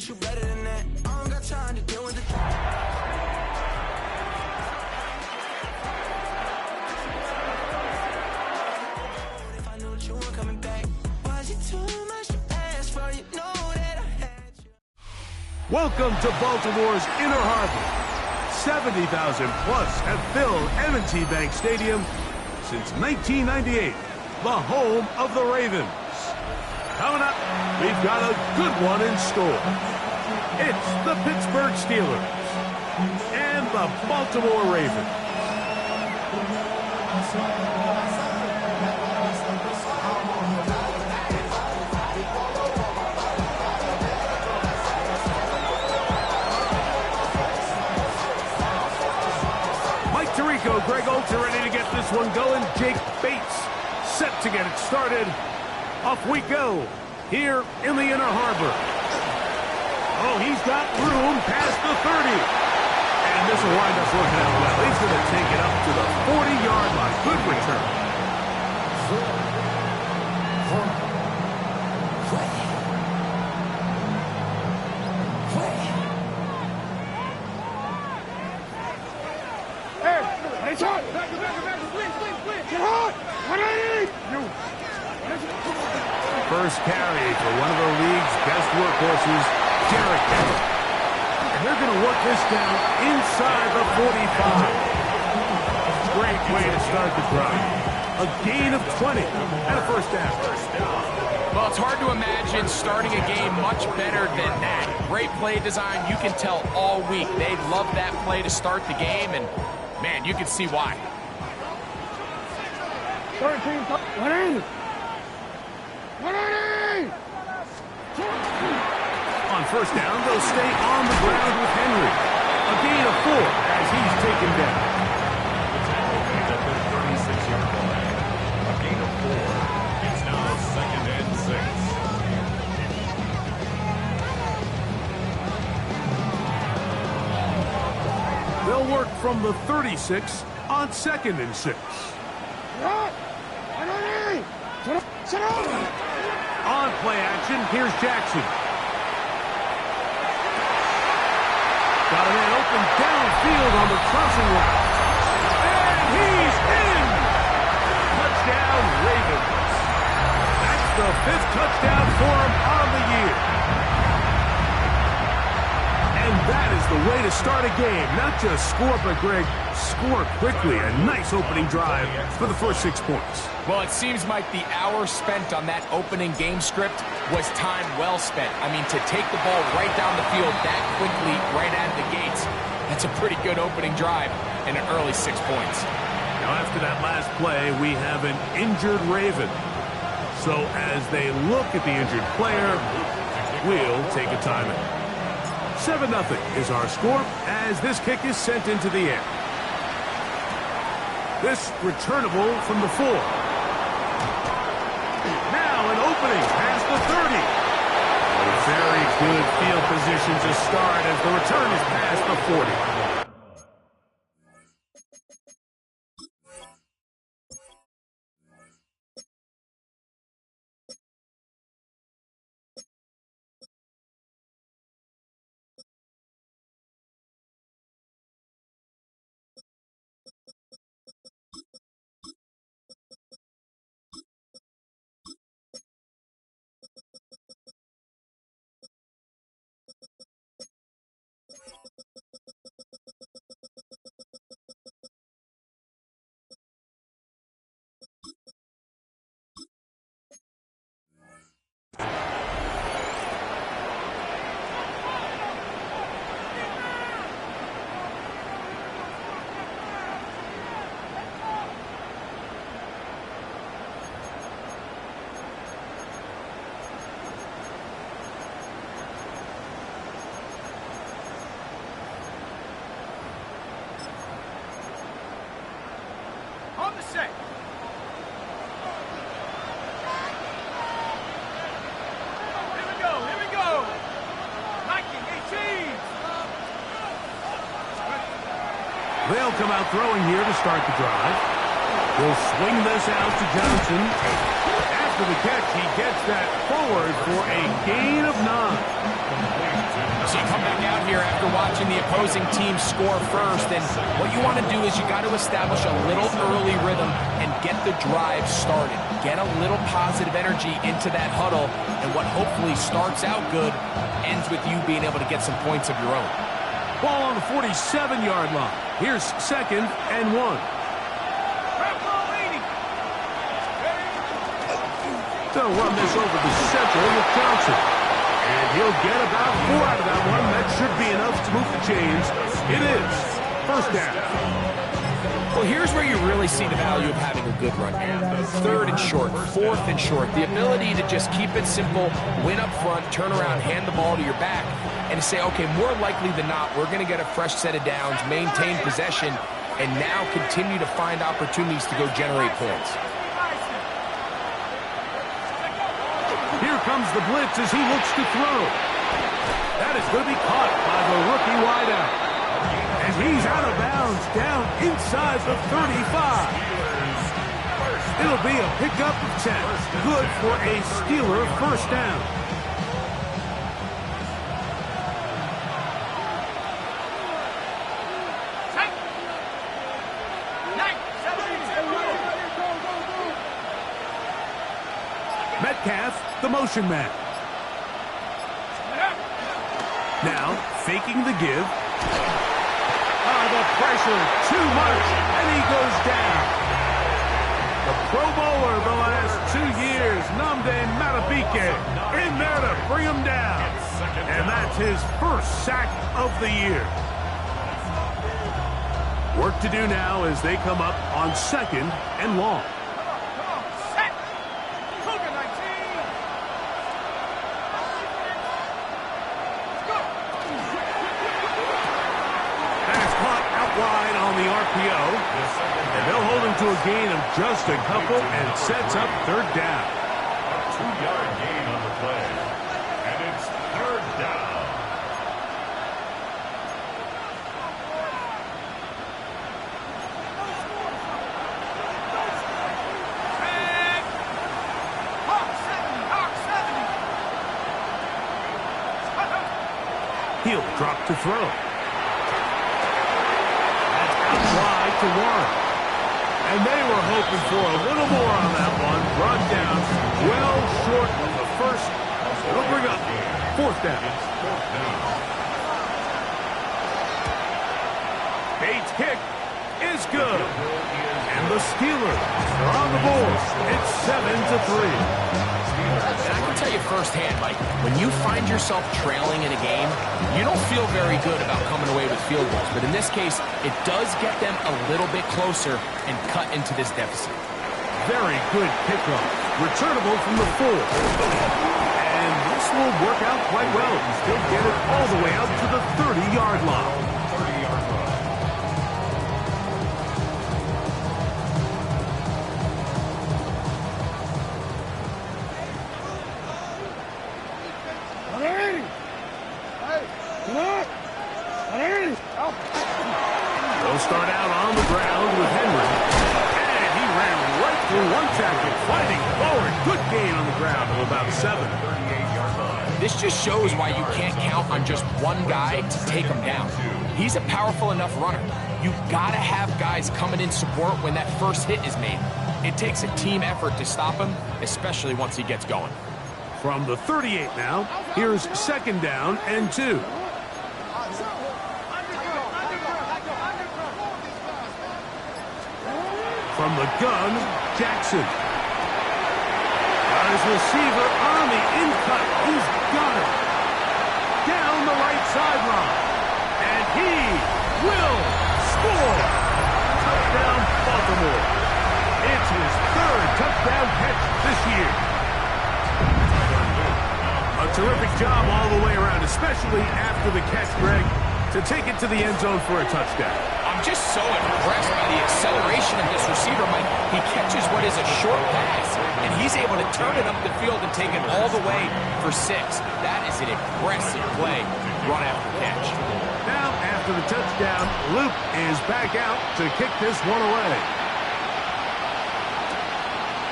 shoot better than that. I don't got time to deal with the. If I knew you were coming back, was it too much to ask for? You know that I had you. Welcome to Baltimore's Inner Harbor. 70,000 plus have filled M&T Bank Stadium since 1998, the home of the Ravens. Coming up, we've got a good one in store. It's the Pittsburgh Steelers and the Baltimore Ravens. Greg Olsen ready to get this one going. Jake Bates set to get it started. Off we go here in the Inner Harbor. Oh, he's got room past the 30. And this will wind up working out well. He's going to take it up to the 40-yard line. Good return. First carry for one of the league's best workhorses, Derek Henry. And they're going to work this down inside the 45. Great way to start the drive. A gain of 20 and a first down. Well, it's hard to imagine starting a game much better than that. Great play design. You can tell all week they love that play to start the game, and, man, you can see why. 180! On first down, they'll stay on the ground with Henry. A gain of 4 as he's taken down. The tackle brings up the 36-yard line. A gain of 4. It's now 2nd and 6. They'll work from the 36 on 2nd and 6. On play action, here's Jackson. Got a man open downfield on the crossing route. And he's in! Touchdown, Ravens. That's the 5th touchdown for him on the year. And that is the way to start a game. Not just score, but, Greg, score quickly. A nice opening drive for the first 6 points. Well, it seems like the hour spent on that opening game script was time well spent. I mean, to take the ball right down the field that quickly, right out of the gates, that's a pretty good opening drive and an early 6 points. Now, after that last play, we have an injured Raven. So as they look at the injured player, we'll take a timeout. 7-0 is our score as this kick is sent into the air. This returnable from the 4. Now an opening past the 30. A very good field position to start as the return is past the 40. On the set. Here we go. Nike 18. They'll come out throwing here to start the drive. They'll swing this out to Johnson. After after the catch, he gets that forward for a gain of 9. So you come back out here after watching the opposing team score first, and what you want to do is you got to establish a little early rhythm and get the drive started. Get a little positive energy into that huddle, and what hopefully starts out good ends with you being able to get some points of your own. Ball on the 47-yard line. Here's 2nd and 1. They'll run this over the center with Johnson. And he'll get about 4 out of that one. That should be enough to move the chains. It is. First down. Well, here's where you really see the value of having a good run here. 3rd and short, 4th and short. The ability to just keep it simple, win up front, turn around, hand the ball to your back, and to say, okay, more likely than not, we're going to get a fresh set of downs, maintain possession, and now continue to find opportunities to go generate points. Here comes the blitz as he looks to throw. That is going to be caught by the rookie wideout. And he's out of bounds, down inside the 35. It'll be a pickup of 10. Good for a Steeler first down. Metcalf, the motion man. Now, faking the give. The pressure, too much, and he goes down. The Pro Bowler the last 2 years, Mmga in there to bring him down. And that's his first sack of the year. Work to do now as they come up on 2nd and long. Wide on the RPO, and they'll hold him to a gain of just a couple and sets up 3rd down. A 2-yard gain on the play, and it's 3rd down. He'll drop to throw. Wide to Warren. And they were hoping for a little more on that one. Brought down well short of the first. It'll bring up 4th down. Bates' kick is good. And the Steelers are on the board. It's 7-3. And I can tell you firsthand, Mike, when you find yourself trailing in a game, you don't feel very good about coming away with field goals. But in this case, it does get them a little bit closer and cut into this deficit. Very good kickoff. Returnable from the 4. And this will work out quite well. He'll get it all the way out to the 30-yard line. They'll start out on the ground with Henry. And he ran right through one tackle, fighting forward. Good gain on the ground of about 7. 38-yard line. This just shows why you can't count on just one guy to take him down. He's a powerful enough runner. You've got to have guys coming in support when that first hit is made. It takes a team effort to stop him, especially once he gets going. From the 38 now, here's 2nd down and 2. From the gun, Jackson. Got his receiver on the in-cut. He's got it. Down the right sideline. And he will score. Touchdown, Baltimore. It's his 3rd touchdown catch this year. A terrific job all the way around, especially after the catch, Greg, to take it to the end zone for a touchdown. I'm just so impressed by the acceleration of this receiver, Mike. He catches what is a short pass, and he's able to turn it up the field and take it all the way for 6. That is an impressive play, run after catch. Now, after the touchdown, Luke is back out to kick this one away.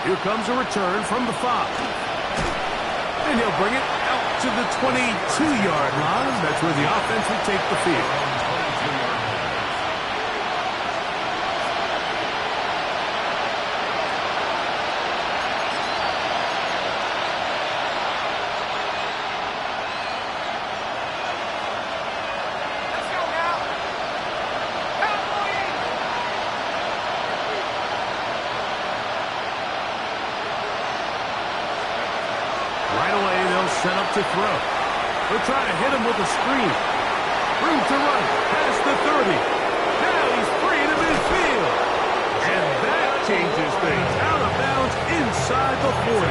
Here comes a return from the 5. And he'll bring it out to the 22-yard line. That's where the offense will take the field. Set up to throw. They're trying to hit him with a screen. Room to run. Past the 30. Now he's free to midfield. And that changes things. Out of bounds inside the 40.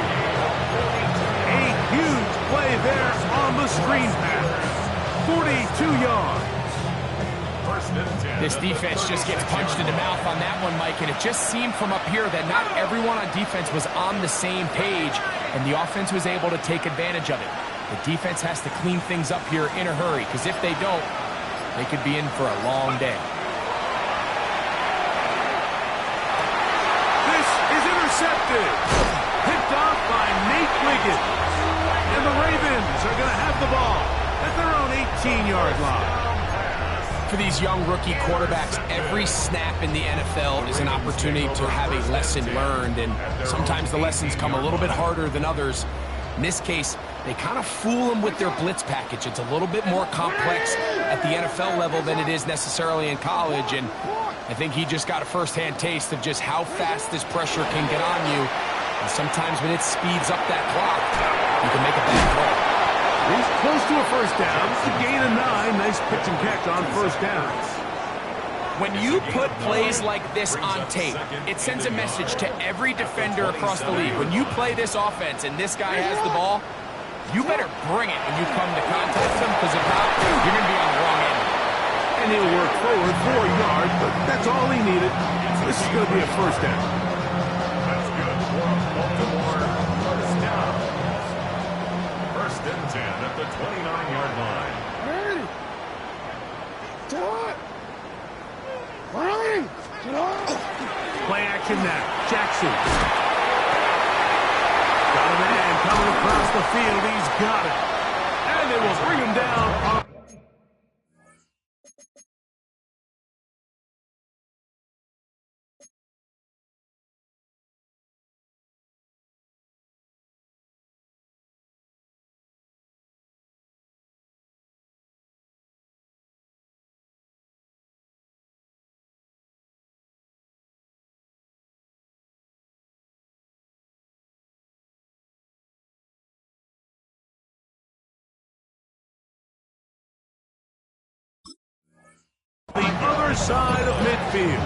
A huge play there on the screen pass. 42 yards. This defense just gets punched in the mouth on that one, Mike, and it just seemed from up here that not everyone on defense was on the same page, and the offense was able to take advantage of it. The defense has to clean things up here in a hurry, because if they don't, they could be in for a long day. This is intercepted. Picked off by Nate Wiggins. And the Ravens are going to have the ball at their own 18-yard line. For these young rookie quarterbacks, every snap in the NFL is an opportunity to have a lesson learned, and sometimes the lessons come a little bit harder than others. In this case, they kind of fool them with their blitz package. It's a little bit more complex at the NFL level than it is necessarily in college, and I think he just got a first-hand taste of just how fast this pressure can get on you, and sometimes when it speeds up that clock, you can make a bad play. He's close to a first down. It's a gain of 9. Nice pitch and catch on first down. When you put plays like this on tape, it sends a message to every defender across the league. When you play this offense and this guy has the ball, you better bring it when you come to contact him, because if not, you're going to be on the wrong end. And he'll work forward 4 yards, but that's all he needed. This is going to be a first down. That's good for a Baltimore first down. First and 10 at the 29-yard line. Play action now. Jackson. Got a man coming across the field. He's got it. And they will bring him down. The other side of midfield.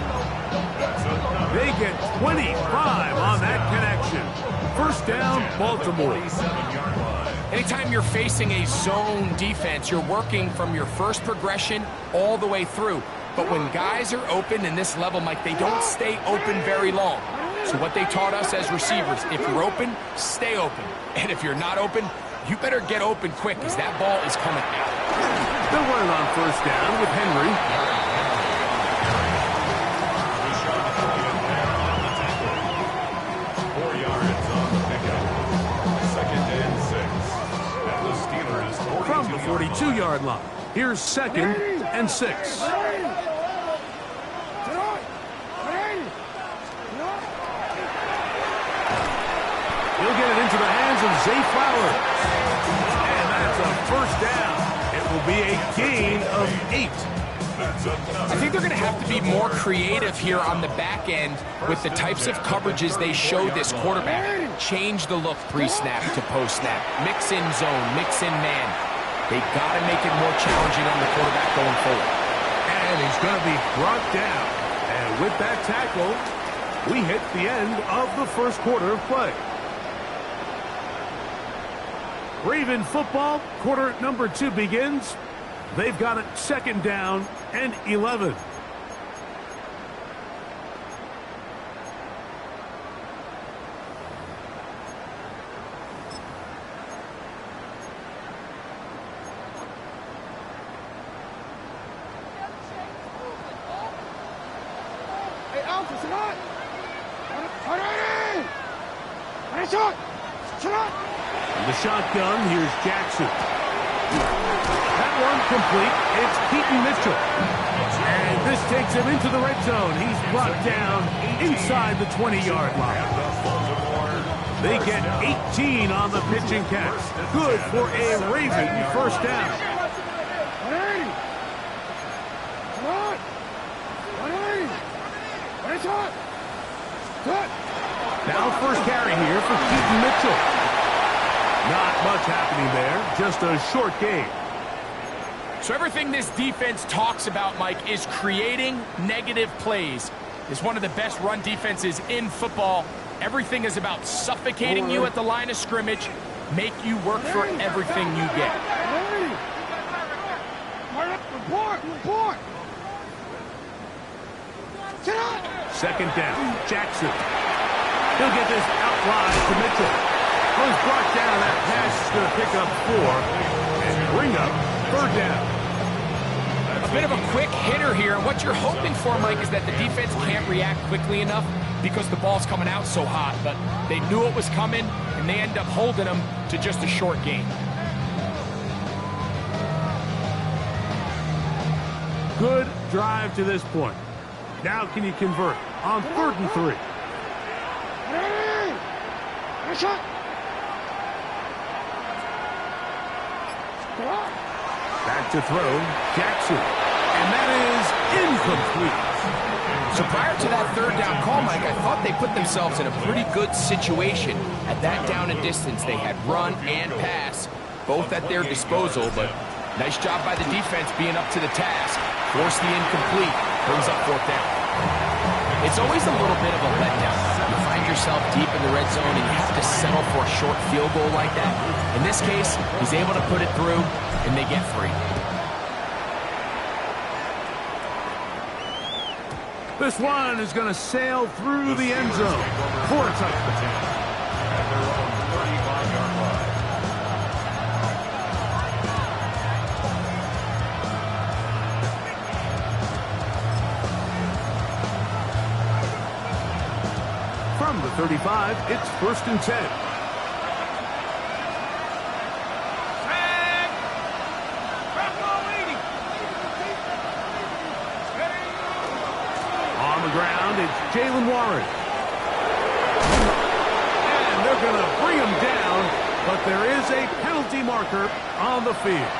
They get 25 on that connection. First down, Baltimore. Anytime you're facing a zone defense, you're working from your first progression all the way through. But when guys are open in this level, Mike, they don't stay open very long. So what they taught us as receivers, if you're open, stay open. And if you're not open, you better get open quick, because that ball is coming out. They're running on first down with Henry. 4 yards on the pickup. Second and 6. And the Steelers From the 42-yard line. Here's second and 6. He'll get it into the hands of Zay Flowers. And that's a first down. It will be a gain of 8. I think they're going to have to be more creative here on the back end with the types of coverages they show this quarterback. Change the look pre-snap to post-snap. Mix in zone, mix in man. They got to make it more challenging on the quarterback going forward. And he's going to be brought down. And with that tackle, we hit the end of the first quarter of play. Raven football, quarter number 2 begins. They've got it second down and 11. Hey, Alpha, it's not. In the shotgun, here's Jackson. That one complete. It's Keaton Mitchell. And this takes him into the red zone. He's brought down inside the 20-yard line. They get 18 on the pitch and catch. Good for a Raven first down. Now first carry here for Keaton Mitchell. Not much happening there, just a short gain. So everything this defense talks about, Mike, is creating negative plays. It's one of the best run defenses in football. Everything is about suffocating you at the line of scrimmage, make you work for everything you get. Report! Second down, Jackson. He'll get this out wide to Mitchell. Well, he's brought down. That pass is going to pick up 4 and bring up third down. A bit of a quick hitter here. And what you're hoping for, Mike, is that the defense can't react quickly enough because the ball's coming out so hot. But they knew it was coming, and they end up holding them to just a short gain. Good drive to this point. Now can you convert on 3rd and 3? Back to throw, Jackson. And that is incomplete. So prior to that third down call, Mike, I thought they put themselves in a pretty good situation. At that down and distance, they had run and pass, both at their disposal, but nice job by the defense being up to the task. Force the incomplete, brings up 4th down. It's always a little bit of a letdown. You find yourself deep in the red zone and you have to settle for a short field goal like that. In this case, he's able to put it through, and they get free. This one is going to sail through the end zone for a touchdown. At their own 35-yard line. From the 35, it's 1st and 10. On the ground, it's Jalen Warren. And they're going to bring him down, but there is a penalty marker on the field.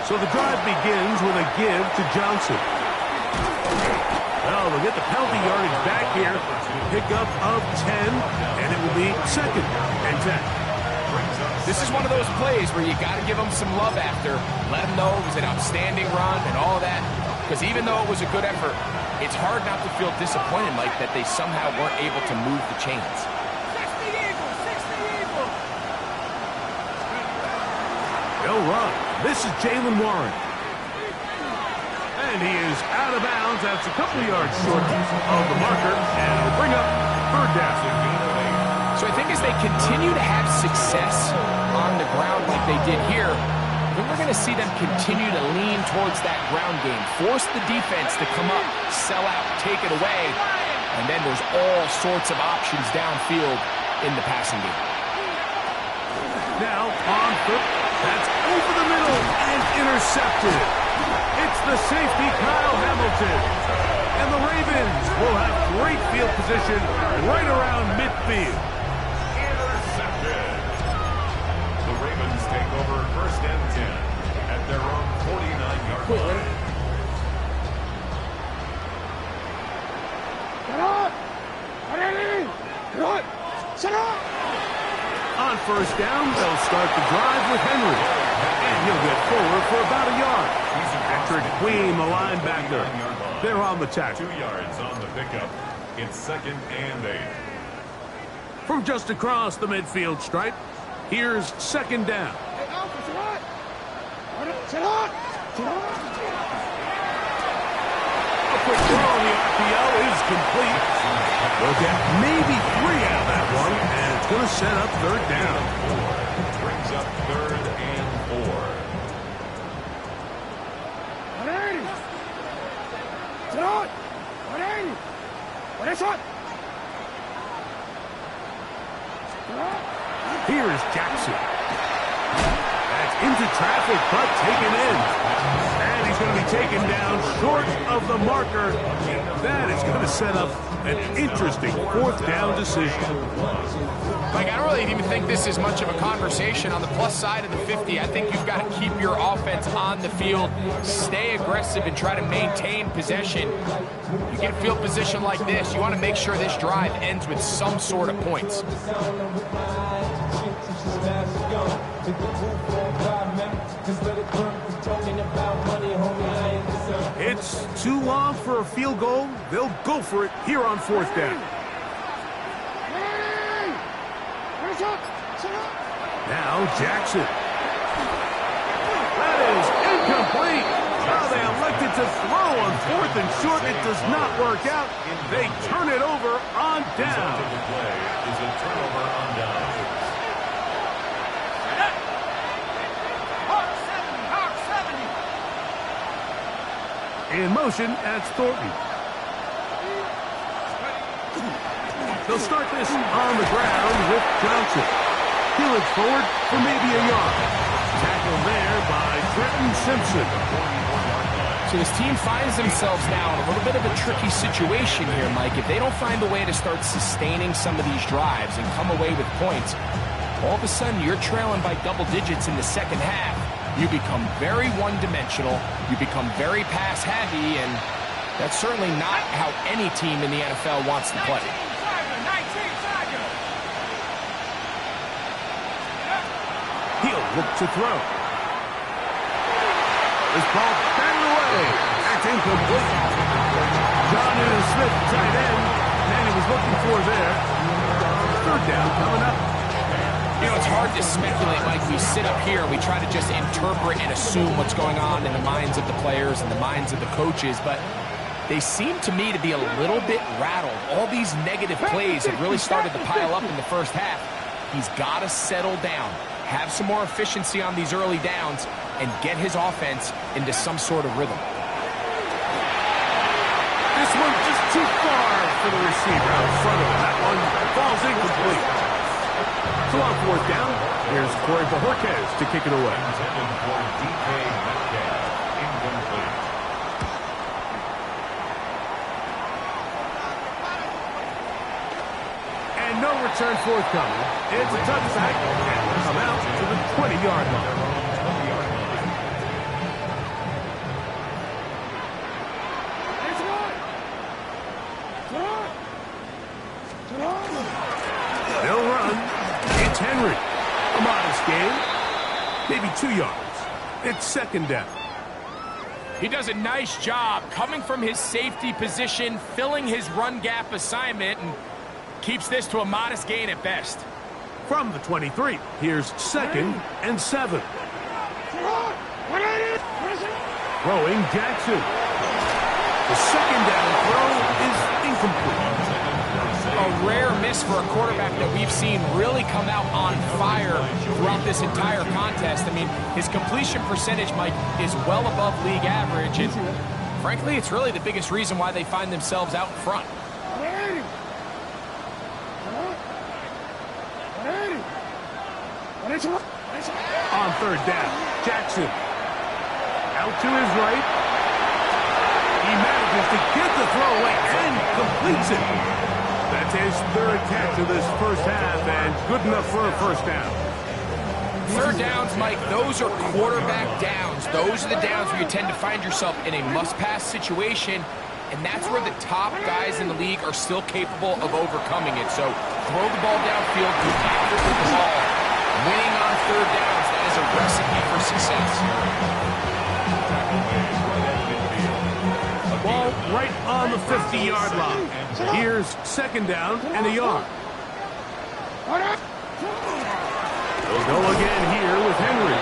So the drive begins with a give to Johnson. Well, they'll get the penalty yardage back here. Pickup of 10, and it will be 2nd and 10. This is one of those plays where you got to give them some love after. Let them know it was an outstanding run and all that. Because even though it was a good effort, it's hard not to feel disappointed, Mike, that they somehow weren't able to move the chains. They'll run. This is Jalen Warren. And he is out of bounds. That's a couple of yards short of the marker. And it'll bring up third down. So I think as they continue to have success on the ground like they did here, then we're going to see them continue to lean towards that ground game. Force the defense to come up, sell out, take it away. And then there's all sorts of options downfield in the passing game. Now on foot. That's over the middle and intercepted. It's the safety, Kyle Hamilton. And the Ravens will have great field position right around midfield. Intercepted. The Ravens take over 1st and 10 at their own 49-yard line. On 1st down, they'll start the drive with Henry. And he'll get forward for about a yard. Patrick Queen, the linebacker. They're on the tackle. 2 yards on the pickup. It's 2nd and 8. From just across the midfield stripe, here's 2nd down. A quick throw on the RPO is complete. They'll get maybe 3 out of that one, and it's going to set up third down. Brings up 3rd and 4. Here's Jackson. That's into traffic, but taken in. And he's going to be taken down short of the marker. That is going to set up an interesting 4th down decision. Like, I don't really even think this is much of a conversation on the plus side of the 50. I think you've got to keep your offense on the field, stay aggressive, and try to maintain possession. You get a field position like this, you want to make sure this drive ends with some sort of points. It's too long for a field goal. They'll go for it here on 4th down. Now Jackson. That is incomplete. Now they elected to throw on 4th and short. It does not work out. They turn it over on down. The play is a turnover on down. In motion, that's Thornton. They'll start this on the ground with Johnson. He looks forward for maybe a yard. Tackle there by Trenton Simpson. So this team finds themselves now in a little bit of a tricky situation here, Mike. If they don't find a way to start sustaining some of these drives and come away with points, all of a sudden you're trailing by double digits in the second half. You become very one-dimensional, you become very pass-heavy, and that's certainly not how any team in the NFL wants to play. He'll look to throw. This ball batted away. That's incomplete. John Smith, tight end, and he was looking for there. 3rd down coming up. You know, it's hard to speculate, Mike. We sit up here, we try to just interpret and assume what's going on in the minds of the players and the minds of the coaches, but they seem to me to be a little bit rattled. All these negative plays have really started to pile up in the first half. He's got to settle down, have some more efficiency on these early downs, and get his offense into some sort of rhythm. This one just too far for the receiver out in front of him. That one falls incomplete. So on 4th down, here's Corey Bojorquez to kick it away. Intended for DK Metcalf. Incomplete. And no return forthcoming. It's a touchback, and we'll come out to the 20-yard line. They'll run. It's Henry. A modest gain. Maybe 2 yards. It's 2nd down. He does a nice job coming from his safety position, filling his run gap assignment, and keeps this to a modest gain at best. From the 23, here's 2nd and 7. Throwing Jackson. The 2nd down throw is incomplete. A rare miss for a quarterback that we've seen really come out on fire throughout this entire contest. I mean, his completion percentage, Mike, is well above league average, and frankly, it's really the biggest reason why they find themselves out in front. On 3rd down, Jackson. Out to his right. He manages to get the throw away and completes it. That's his 3rd catch of this first half, and good enough for a 1st down. 3rd downs, Mike, those are quarterback downs. Those are the downs where you tend to find yourself in a must-pass situation, and that's where the top guys in the league are still capable of overcoming it. So throw the ball downfield, do accurate with the ball. Winning on 3rd downs, that is a recipe for success. Ball right on the 50-yard line. Here's 2nd down and a yard. They'll go again here with Henry.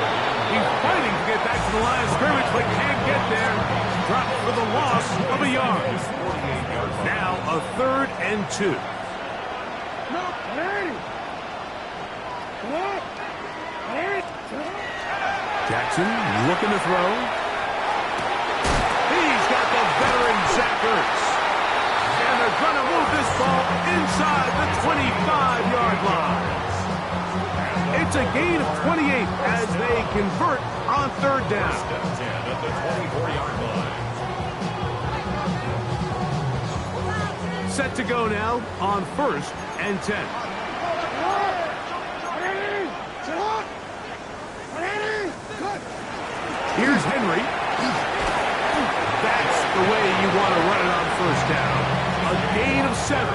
He's fighting to get back to to the line of scrimmage, but can't get there. Dropped for the loss of a yard. Now a 3rd and 2. Jackson looking to throw. He's got the veteran Zach Ertz. And they're going to move this ball inside the 25-yard line. It's a gain of 28 as they convert on 3rd down. At the 24-yard line. Set to go now on 1st and 10. Here's Henry. That's the way you want to run it on 1st down. A gain of 7.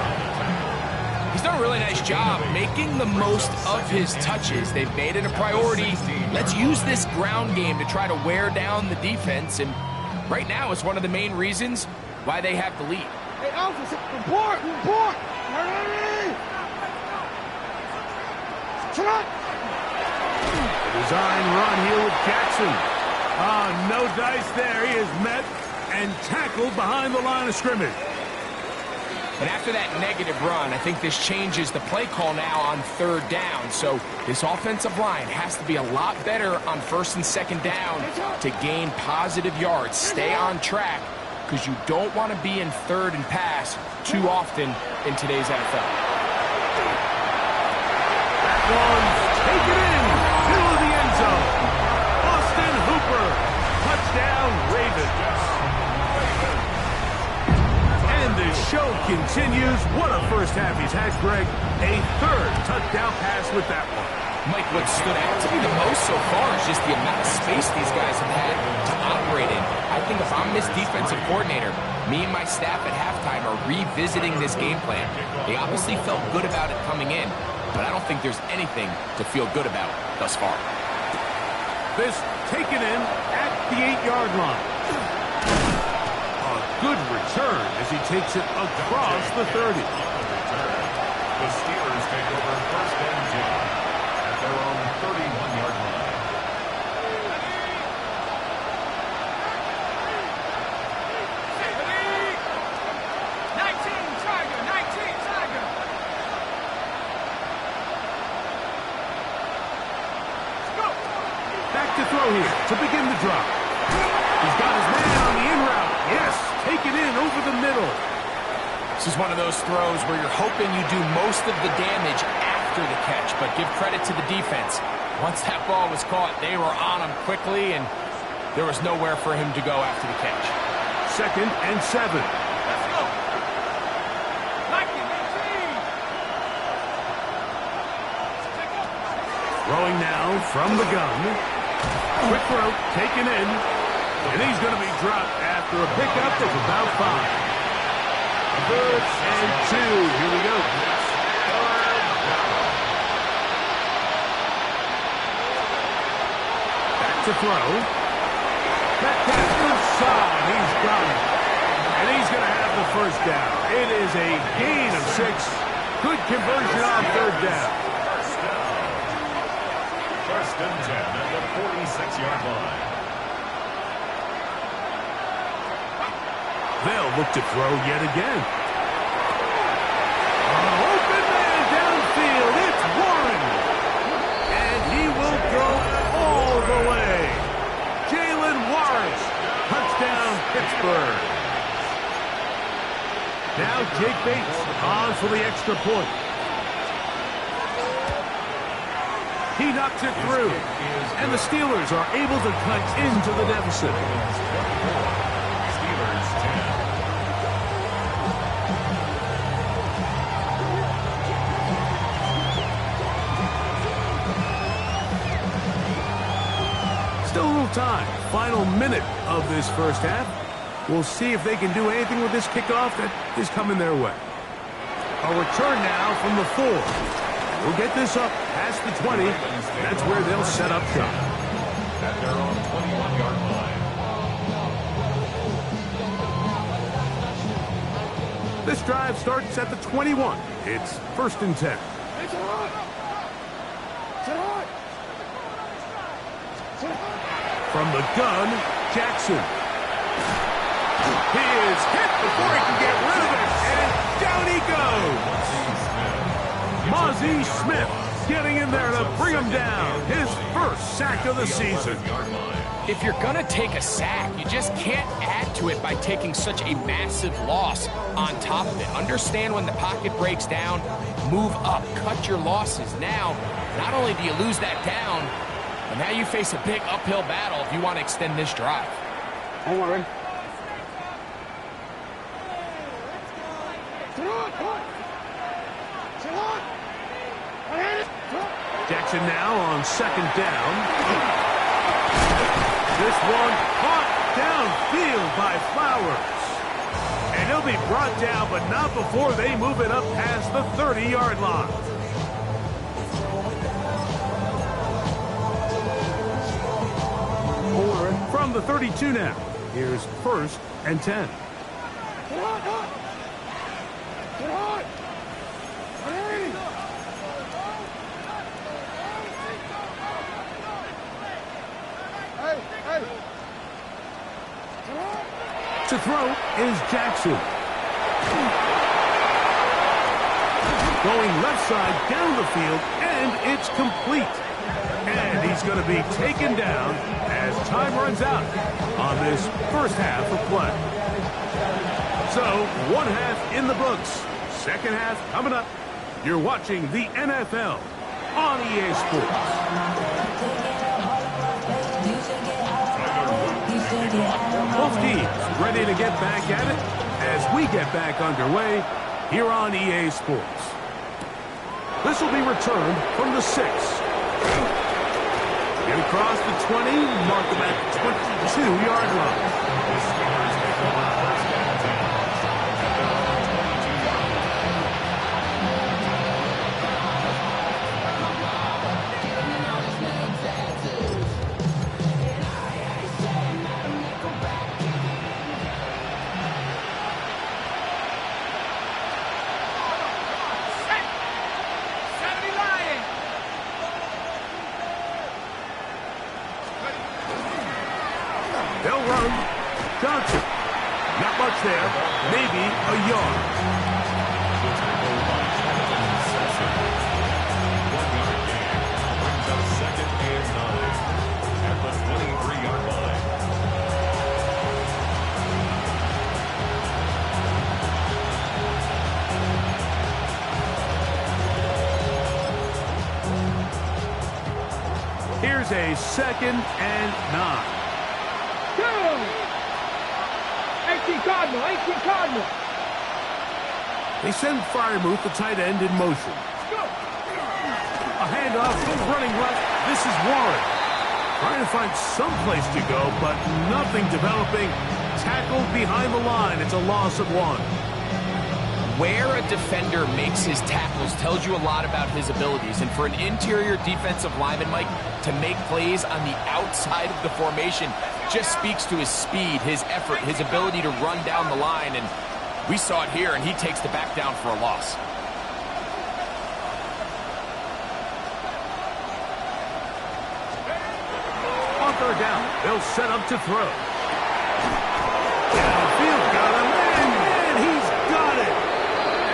He's done a really nice job making the most of his touches. They've made it a priority. Let's use this ground game to try to wear down the defense, and right now it's one of the main reasons why they have the lead. Hey, Alpha, report! The design run here with Jackson. No dice there. He is met and tackled behind the line of scrimmage. And after that negative run, I think this changes the play call now on 3rd down. So this offensive line has to be a lot better on 1st and 2nd down to gain positive yards. Stay on track, because you don't want to be in 3rd and pass too often in today's NFL. That one's taken in to the end zone. Austin Hooper, touchdown Ravens. And the show continues. What a first half he's had, Greg. A 3rd touchdown pass with that one. Mike, what stood out to me the most so far is just the amount of space these guys have had to operate in. I think if I'm this defensive coordinator, me and my staff at halftime are revisiting this game plan. They obviously felt good about it coming in, but I don't think there's anything to feel good about thus far. This taken in at the 8-yard line. A good return as he takes it across the 30. The Steelers take over 1st and 10 at their own 31-yard line. Back to throw here to begin the drop. He's got his man on the in route. Yes, take it in over the middle. This is one of those throws where you're hoping you do most of the damage after the catch, but give credit to the defense. Once that ball was caught, they were on him quickly, and there was nowhere for him to go after the catch. 2nd and 7. Throwing now from the gun. Quick throw, taken in. And he's going to be dropped after a pickup of about 5. 3rd and 2. Here we go. Back to throw. That pass inside. He's got it. And he's going to have the 1st down. It is a gain of 6. Good conversion on 3rd down. 1st and 10 at the 46-yard line. They'll look to throw yet again. Open man downfield. It's Warren. And he will go all the way. Jalen Warren. Touchdown, Pittsburgh. Now Jake Bates on for the extra point. He knocks it through. And the Steelers are able to cut into the deficit. Steelers 10. Still a little time. Final minute of this first half. We'll see if they can do anything with this kickoff that is coming their way. A return now from the 4. We'll get this up past the 20. That's where they'll set up shop. At their own 21-yard line. This drive starts at the 21. It's 1st and 10. From the gun, Jackson. He is hit before he can get rid of it, and down he goes. Mozzie Smith getting in there to bring him down. His first sack of the season. If you're going to take a sack, you just can't add to it by taking such a massive loss on top of it. Understand when the pocket breaks down, move up, cut your losses. Now, not only do you lose that down, but now you face a big uphill battle if you want to extend this drive. Don't worry. Jackson now on second down. This one caught downfield by Flowers. And he'll be brought down, but not before they move it up past the 30-yard line. From the 32 now, here's 1st and 10. To throw is Jackson. Going left side down the field, and it's complete. And he's going to be taken down as time runs out on this first half of play. So, one half in the books. Second half coming up. You're watching the NFL on EA Sports. Both teams ready to get back at it as we get back underway here on EA Sports. This will be returned from the 6. Get across the 20, mark them at the 22-yard line. They'll run. Johnson. Not much there. Maybe a yard. Brings up 2nd and 9 at the 23-yard line. Here's a 2nd and 9. 18 Cardinal. They send Freiermuth, the tight end, in motion. A handoff, running left. This is Warren. Trying to find some place to go, but nothing developing. Tackled behind the line. It's a loss of 1. Where a defender makes his tackles tells you a lot about his abilities. And for an interior defensive lineman, Mike, to make plays on the outside of the formation just speaks to his speed, his effort, his ability to run down the line. And we saw it here, and he takes the back down for a loss. On 3rd down, they'll set up to throw. Downfield got him, and he's got it.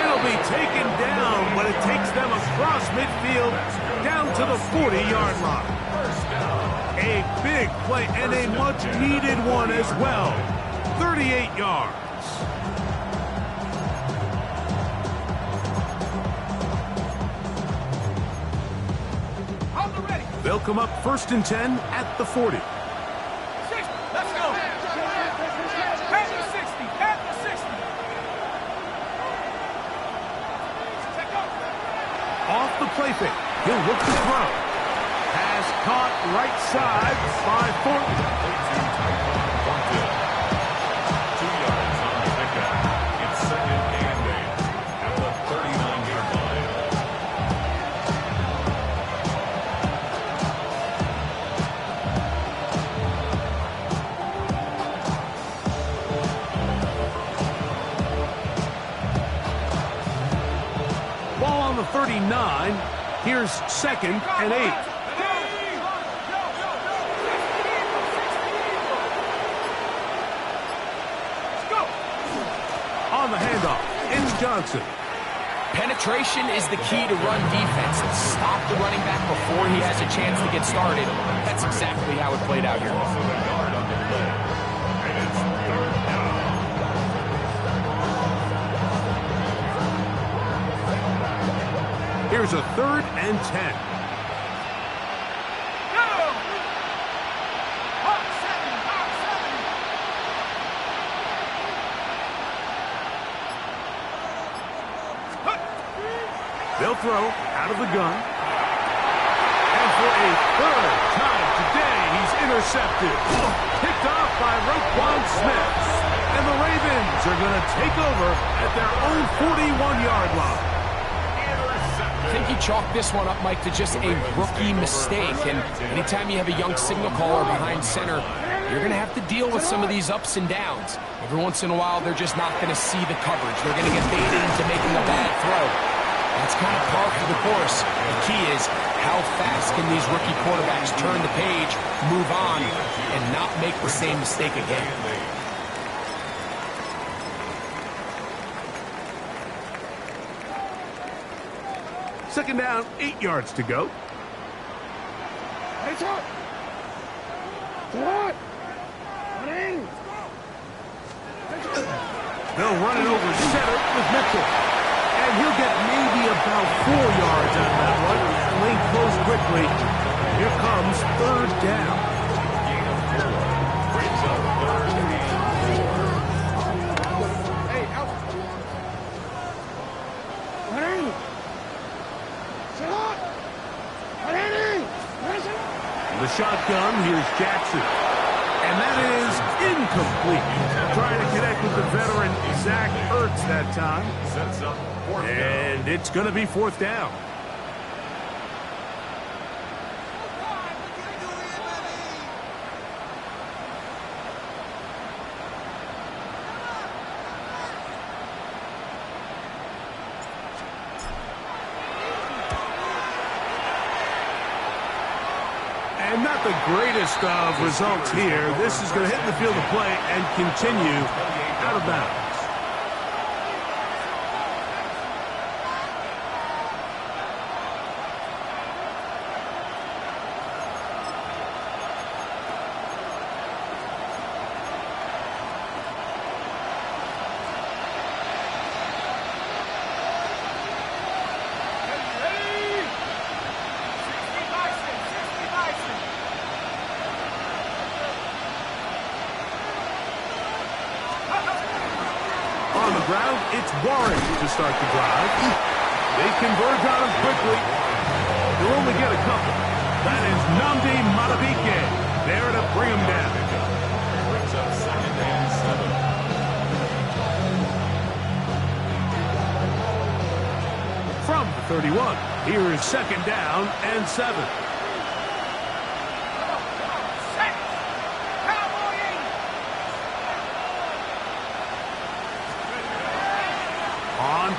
It'll be taken down, but it takes them across midfield down to the 40-yard line. A big play and a much-needed one as well. 38 yards. They'll come up 1st and 10 at the 40. Let's go. At the 60. Off the play fake. He'll look to throw. Pass caught right side by Thornton. 2 yards on the pickup. It's 2nd and 8 at the 39-yard line. Ball on the 39. Here's 2nd and 8. Johnson. Penetration is the key to run defense. Stop the running back before he has a chance to get started. That's exactly how it played out here. Also the yard on the play. And it's third down. Here's a 3rd and 10. They'll throw out of the gun. And for a 3rd time today, he's intercepted. Picked off by Roquan Smith. And the Ravens are going to take over at their own 41-yard line. I think you chalk this one up, Mike, to just a rookie mistake. And anytime you have a young signal caller behind center, you're going to have to deal with some of these ups and downs. Every once in a while, they're just not going to see the coverage. They're going to get baited into making a bad throw. That's kind of par for the course. The key is how fast can these rookie quarterbacks turn the page, move on, and not make the same mistake again. Second down, 8 yards to go. They'll run it over center with Mitchell. And he'll get maybe about 4 yards out of that one. Lane closed quickly. Here comes 3rd down. Brings up 3rd and 4. The shotgun, here's Jackson. And that is incomplete. Trying to connect with the veteran Zach Ertz that time. Sets up 4th down. And it's going to be 4th down. And not the greatest of results here. This is going to hit the field of play and continue out of bounds. Ground, it's Warren to start the drive. They converge on him quickly. They'll only get a couple. That is Mmga there to bring him down. Brings up 2nd and 7. From the 31, here is 2nd down and 7.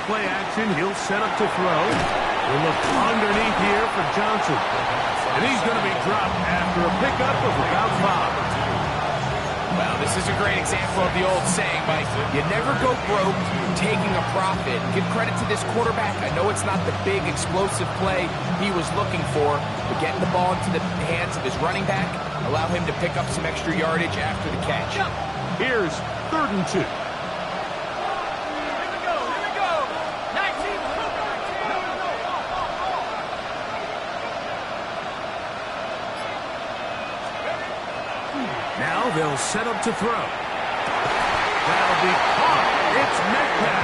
Play action, he'll set up to throw. We'll look underneath here for Johnson. And he's going to be dropped after a pickup of about 5. Well, this is a great example of the old saying, Mike. You never go broke taking a profit. Give credit to this quarterback. I know it's not the big explosive play he was looking for, but getting the ball into the hands of his running back, allow him to pick up some extra yardage after the catch. Here's 3rd and 2. Now they'll set up to throw. That'll be caught. It's Mmga.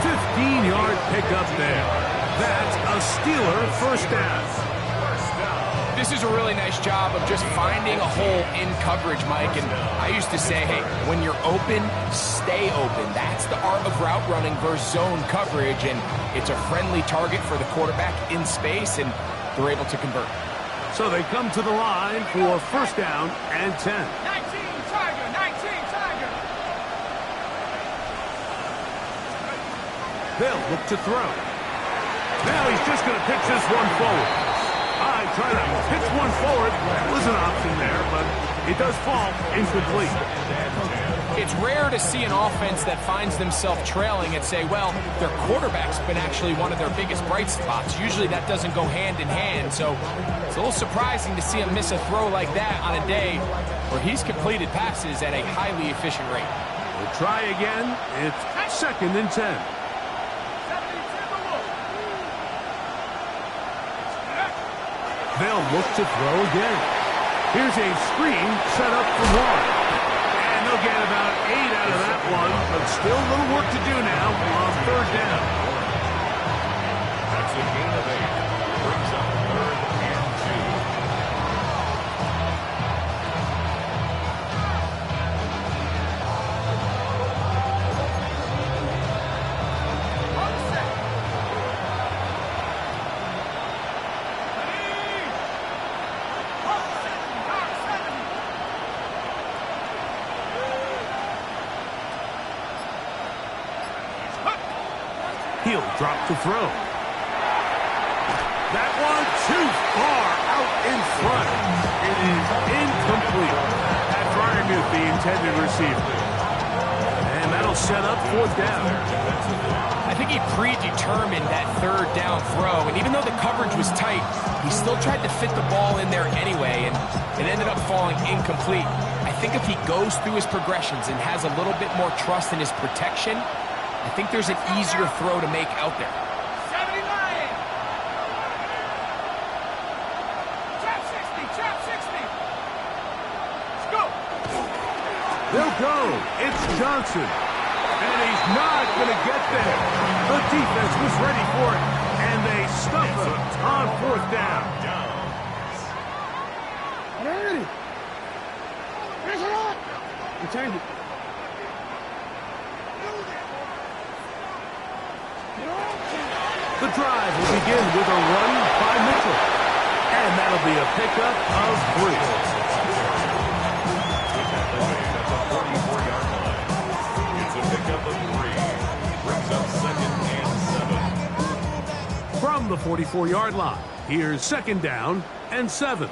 15-yard pickup there. That's a Steeler 1st down. This is a really nice job of just finding a hole in coverage, Mike. And I used to say, hey, when you're open, stay open. That's the art of route running versus zone coverage. And it's a friendly target for the quarterback in space, and they're able to convert. So they come to the line for 1st down and 10. 19 Tiger, 19 Tiger. They'll look to throw. Now he's just going to pitch this one forward. Trying to pitch one forward was an option there, but it does fall incomplete. It's rare to see an offense that finds themselves trailing and say, well, their quarterback's been actually one of their biggest bright spots. Usually that doesn't go hand in hand, so it's a little surprising to see him miss a throw like that on a day where he's completed passes at a highly efficient rate. We'll try again. It's 2nd and 10. They'll look to throw again. Here's a screen set up for one. And they'll get about 8 out of that one, but still a little work to do now on 3rd down. That's a gain of 8. Brings up 3rd and 2. He'll drop to throw. That one too far out in front. It is incomplete. Pat Fryermuth, the intended receiver. And that'll set up 4th down. I think he predetermined that 3rd down throw, and even though the coverage was tight, he still tried to fit the ball in there anyway, and it ended up falling incomplete. I think if he goes through his progressions and has a little bit more trust in his protection, I think there's an easier throw to make out there. 79! Trap 60! Trap 60! Let's go! They'll go. It's Johnson. And he's not going to get there. The defense was ready for it, and they stuff him on 4th down. Ready! Here's it on! Return it. The drive will begin with a run by Mitchell. And that'll be a pickup of 3. That's a 44-yard line. It's a pickup of 3. Brings up 2nd and 7. From the 44-yard line, here's 2nd down and 7.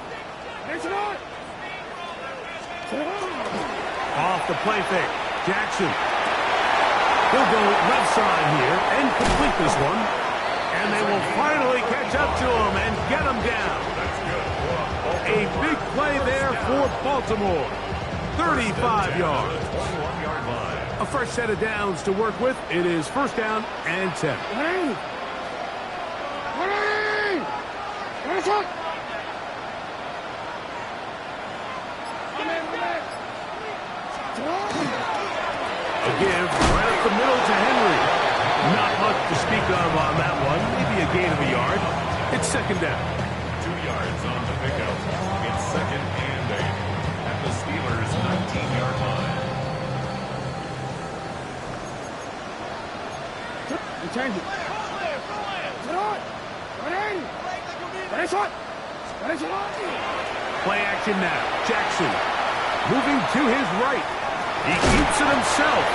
Off the play fake, Jackson. He'll go left side here and complete this one. And they will finally catch up to him and get him down. A big play there for Baltimore. 35 yards. A fresh set of downs to work with. It is 1st down and 10. A give right up the middle to Henry. Not much to speak of on that one. Maybe a gain of a yard. It's 2nd down. 2 yards on the pickup. It's 2nd and 8 at the Steelers' 19-yard line. Change it. Play action now. Jackson moving to his right. He keeps it himself.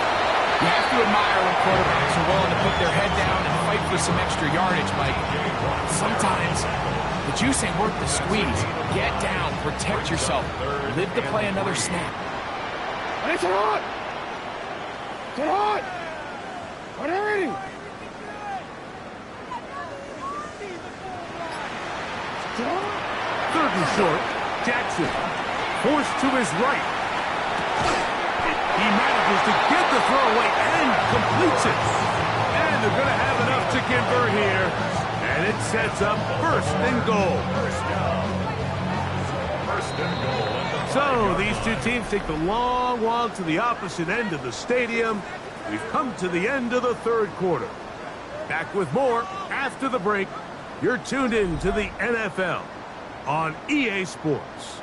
You have to admire when quarterbacks are willing to put their head down and fight for some extra yardage, Mike. Sometimes the juice ain't worth the squeeze. Get down, protect yourself, live to play another snap. It's hot! It's hot! What are you? 3rd and short. Jackson forced to his right. He manages to get the throw away and completes it. And they're going to have enough to convert here. And it sets up 1st and goal. First and goal. So these two teams take the long walk to the opposite end of the stadium. We've come to the end of the 3rd quarter. Back with more after the break. You're tuned in to the NFL on EA Sports.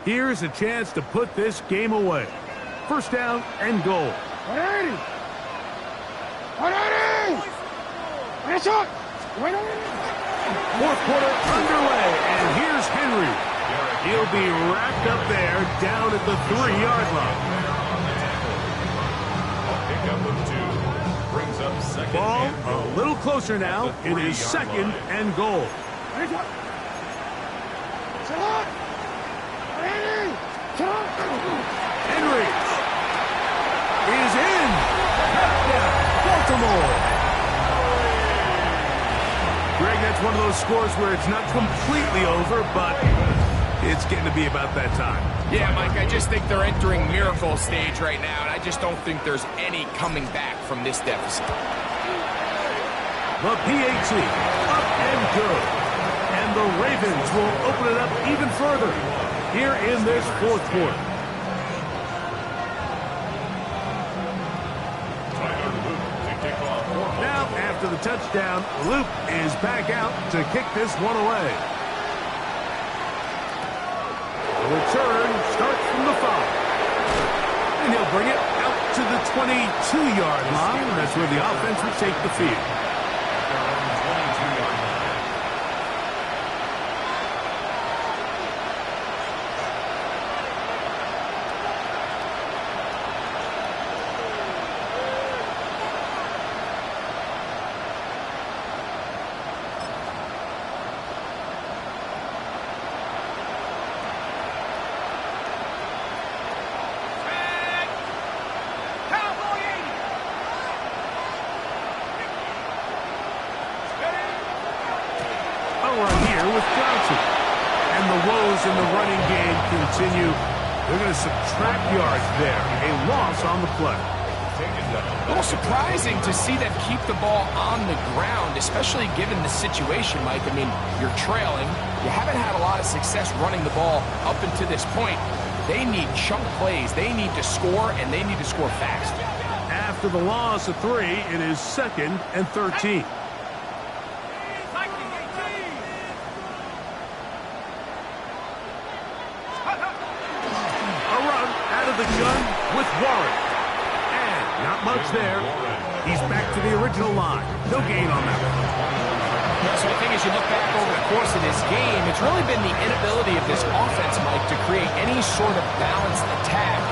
Here's a chance to put this game away. 1st down and goal. 180! 180! It's up! 4th quarter underway, and here's Henry. He'll be wrapped up there down at the 3-yard line. A pickup of 2 brings up 2nd Ball a little closer now. It is 2nd and goal. Henry is in. Touchdown, Baltimore. Greg, that's one of those scores where it's not completely over, but it's getting to be about that time. Yeah, Mike, I just think they're entering miracle stage right now, and I just don't think there's any coming back from this deficit. The PAT, up and good. And the Ravens will open it up even further here in this 4th quarter. Now, after the touchdown, Luke is back out to kick this one away. The return starts from the 5. And he'll bring it out to the 22-yard line. That's where the offense will take the field. In the running game continue. They're going to subtract yards there. A loss on the play. A little surprising to see them keep the ball on the ground, especially given the situation, Mike. I mean, you're trailing. You haven't had a lot of success running the ball up until this point. They need chunk plays. They need to score, and they need to score fast. After the loss of 3, it is 2nd and 13. The gun with Warren. And not much there. He's back to the original line. No gain on that one. So I think as you look back over the course of this game, it's really been the inability of this offense, Mike, to create any sort of balanced attack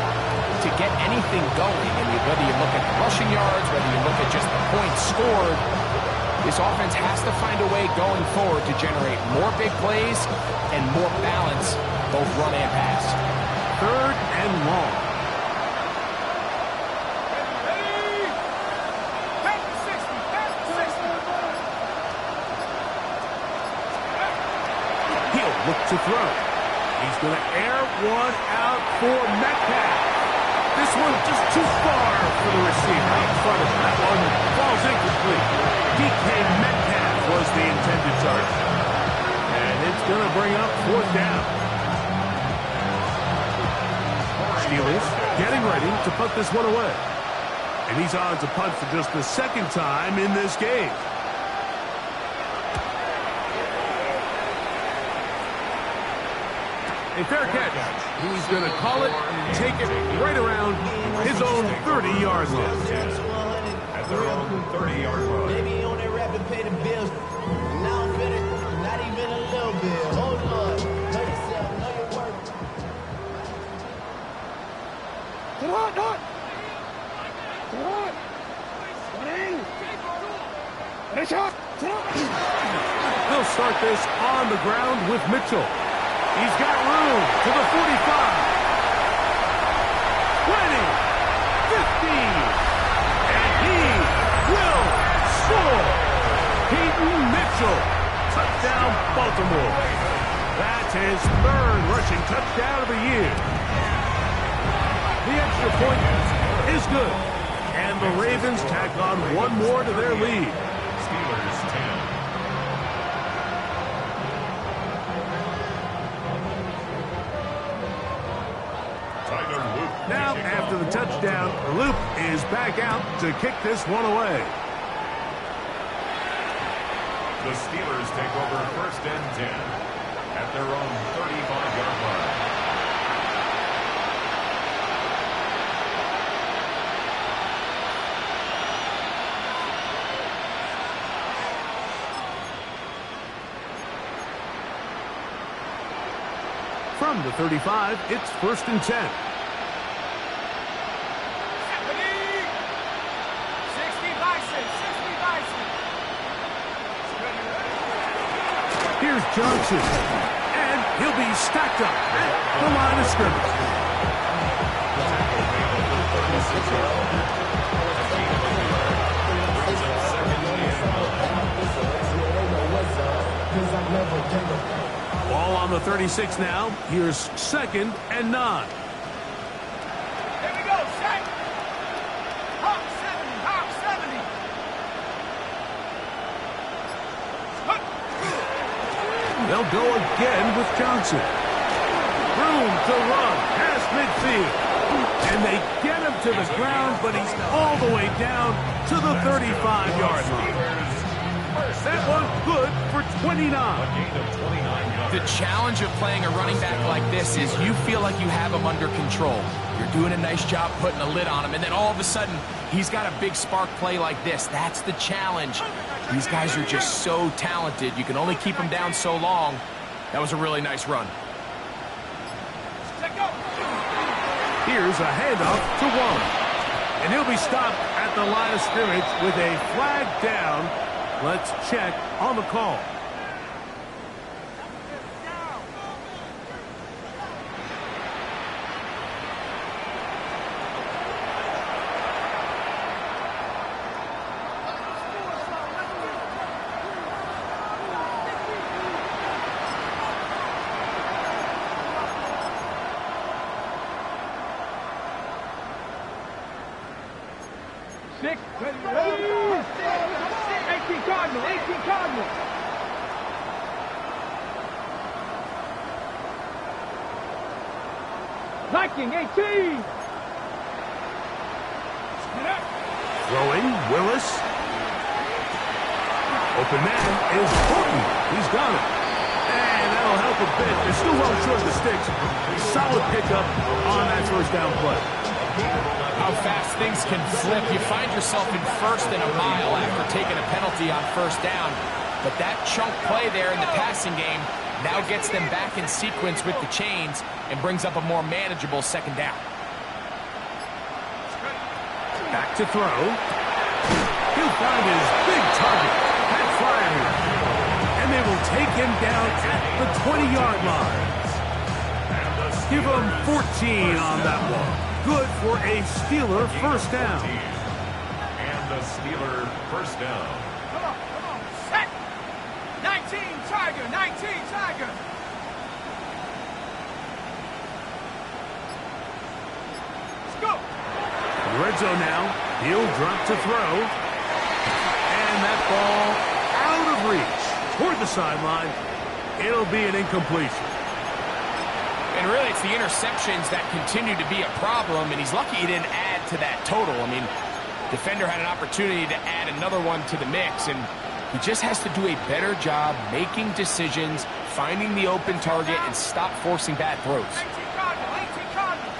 to get anything going. I mean, whether you look at the rushing yards, whether you look at just the points scored, this offense has to find a way going forward to generate more big plays and more balance, both run and pass. 3rd and long. He'll look to throw. He's going to air one out for Metcalf. This one just too far for the receiver in front of him. That one falls incomplete. DK Metcalf was the intended target. And it's going to bring up 4th down. Steelers getting ready to put this one away. And he's on to punt for just the 2nd time in this game. A fair catch. He's going to call it, take it right around his own 30-yard line. At their own 30-yard line. Maybe on that rap and pay the bills. Now I'm better, not even a little bit. Oh, Lord. Know yourself, know your worth. He'll start this on the ground with Mitchell. He's got room to the 45. 20. 15. And he will score. Peyton Mitchell. Touchdown, Baltimore. That's his 3rd rushing touchdown of the year. The extra point is good. And the Ravens tack on one more to their lead. Steelers 10. Now, after the touchdown, Luke is back out to kick this one away. The Steelers take over 1st and 10 at their own 35-yard line. From the 35, it's 1st and 10. Here's Johnson. And he'll be stacked up at the line of scrimmage. Ball on the 36 now. Here's 2nd and 9. Here we go, set. Hawk 70, Hawk 70. They'll go again with Johnson. Room to run past midfield. And they get him to the ground, but he's all the way down to the 35-yard line. That one good for 29. The challenge of playing a running back like this is you feel like you have him under control. You're doing a nice job putting a lid on him, and then all of a sudden, he's got a big spark play like this. That's the challenge. These guys are just so talented. You can only keep them down so long. That was a really nice run. Here's a handoff to Waller. And he'll be stopped at the line of scrimmage with a flag down. Let's check on the call. Six, 18 Cardinal, 18 Cardinal. Viking, 18. Throwing, Willis. Open man is Horton. He's got it. And that'll help a bit. They're still well short of the sticks. Solid pickup on that first down play. How fast things can flip. You find yourself in 1st and a mile after taking a penalty on 1st down. But that chunk play there in the passing game now gets them back in sequence with the chains and brings up a more manageable 2nd down. Back to throw. He'll find his big target, Pat Fryer. And they will take him down at the 20-yard line. Give him 14 on that one. Good for a Steeler 1st down. And the Steeler 1st down. Come on, set. 19 Tiger, 19 Tiger. Let's go. Red zone now. He'll drop to throw. And that ball out of reach toward the sideline. It'll be an incompletion. And really, it's the interceptions that continue to be a problem, and he's lucky he didn't add to that total. I mean, defender had an opportunity to add another one to the mix, and he just has to do a better job making decisions, finding the open target, and stop forcing bad throws. 18 Cardinal, 18 Cardinal.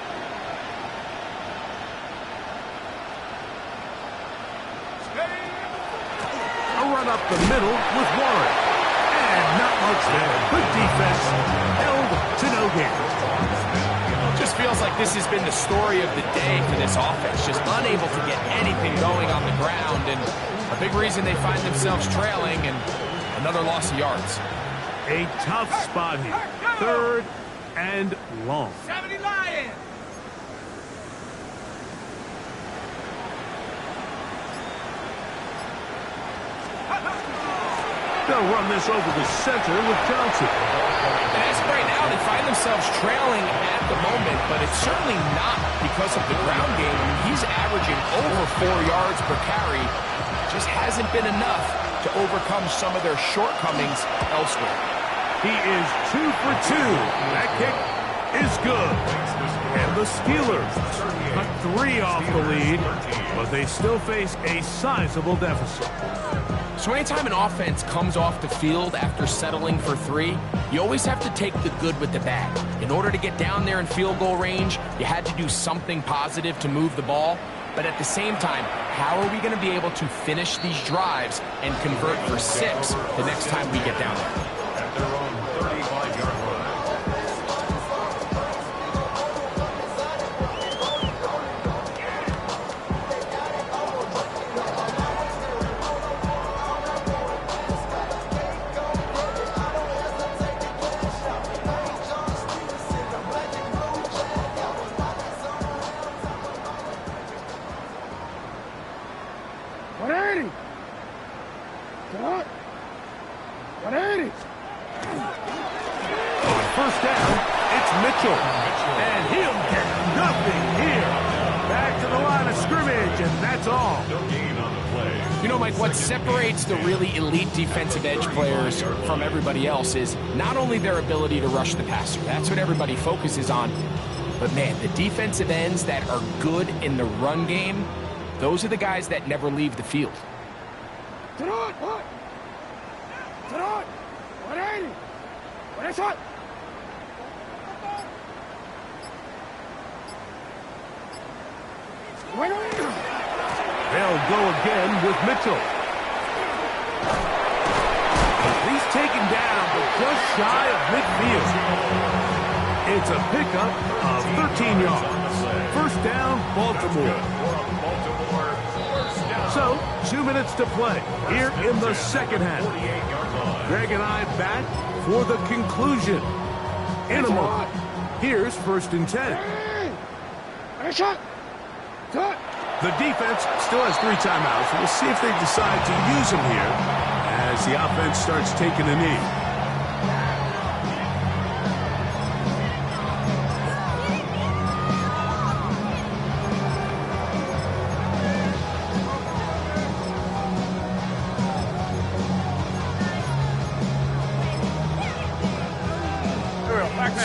A run up the middle with Warren. And not much there. Good defense. Held to no gain. Just feels like this has been the story of the day for this offense. Just unable to get anything going on the ground. And a big reason they find themselves trailing and another loss of yards. A tough spot here. 3rd and long. 70 Lions. They'll run this over the center with Johnson. And as of right now, they find themselves trailing at the moment, but it's certainly not because of the ground game. I mean, he's averaging over 4 yards per carry. Just hasn't been enough to overcome some of their shortcomings elsewhere. He is 2 for 2. That kick is good. And the Steelers cut 3 off the lead, but they still face a sizable deficit. So anytime an offense comes off the field after settling for 3, you always have to take the good with the bad. In order to get down there in field goal range, you had to do something positive to move the ball. But at the same time, how are we going to be able to finish these drives and convert for 6 the next time we get down there? At their own 35-yard line. 180. On first down, it's Mitchell. And he'll get nothing here. Back to the line of scrimmage, and that's all. No gain on the play. You know, Mike, what separates the really elite defensive edge players from everybody else is not only their ability to rush the passer. That's what everybody focuses on. But, man, the defensive ends that are good in the run game, those are the guys that never leave the field. 180. What is it? They'll go again with Mitchell. He's taken down, but just shy of midfield. It's a pickup of 13 yards. First down, Baltimore. So, 2 minutes to play here in the second half. Greg and I back for the conclusion. In a moment, here's 1st and 10. The defense still has 3 timeouts. We'll see if they decide to use them here as the offense starts taking a knee.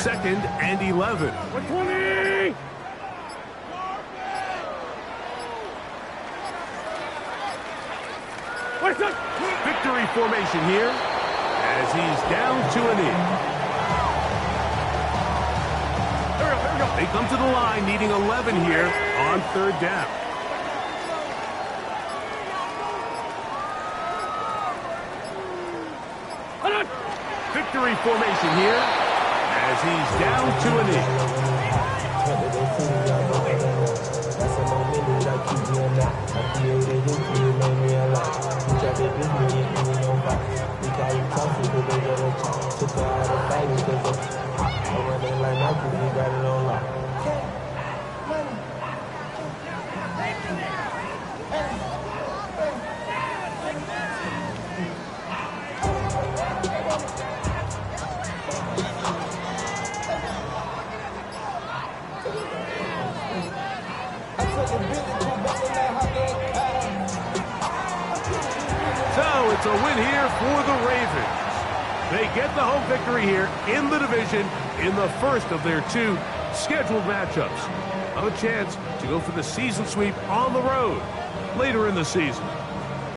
Second and 11. 120. What's up? Victory formation here as he's down to a knee. They come to the line needing 11 here on 3rd down. Victory formation here as he's down to a knee. So it's a win here for the Ravens. They get the home victory here in the division in the first of their 2 scheduled matchups. A chance to go for the season sweep on the road later in the season.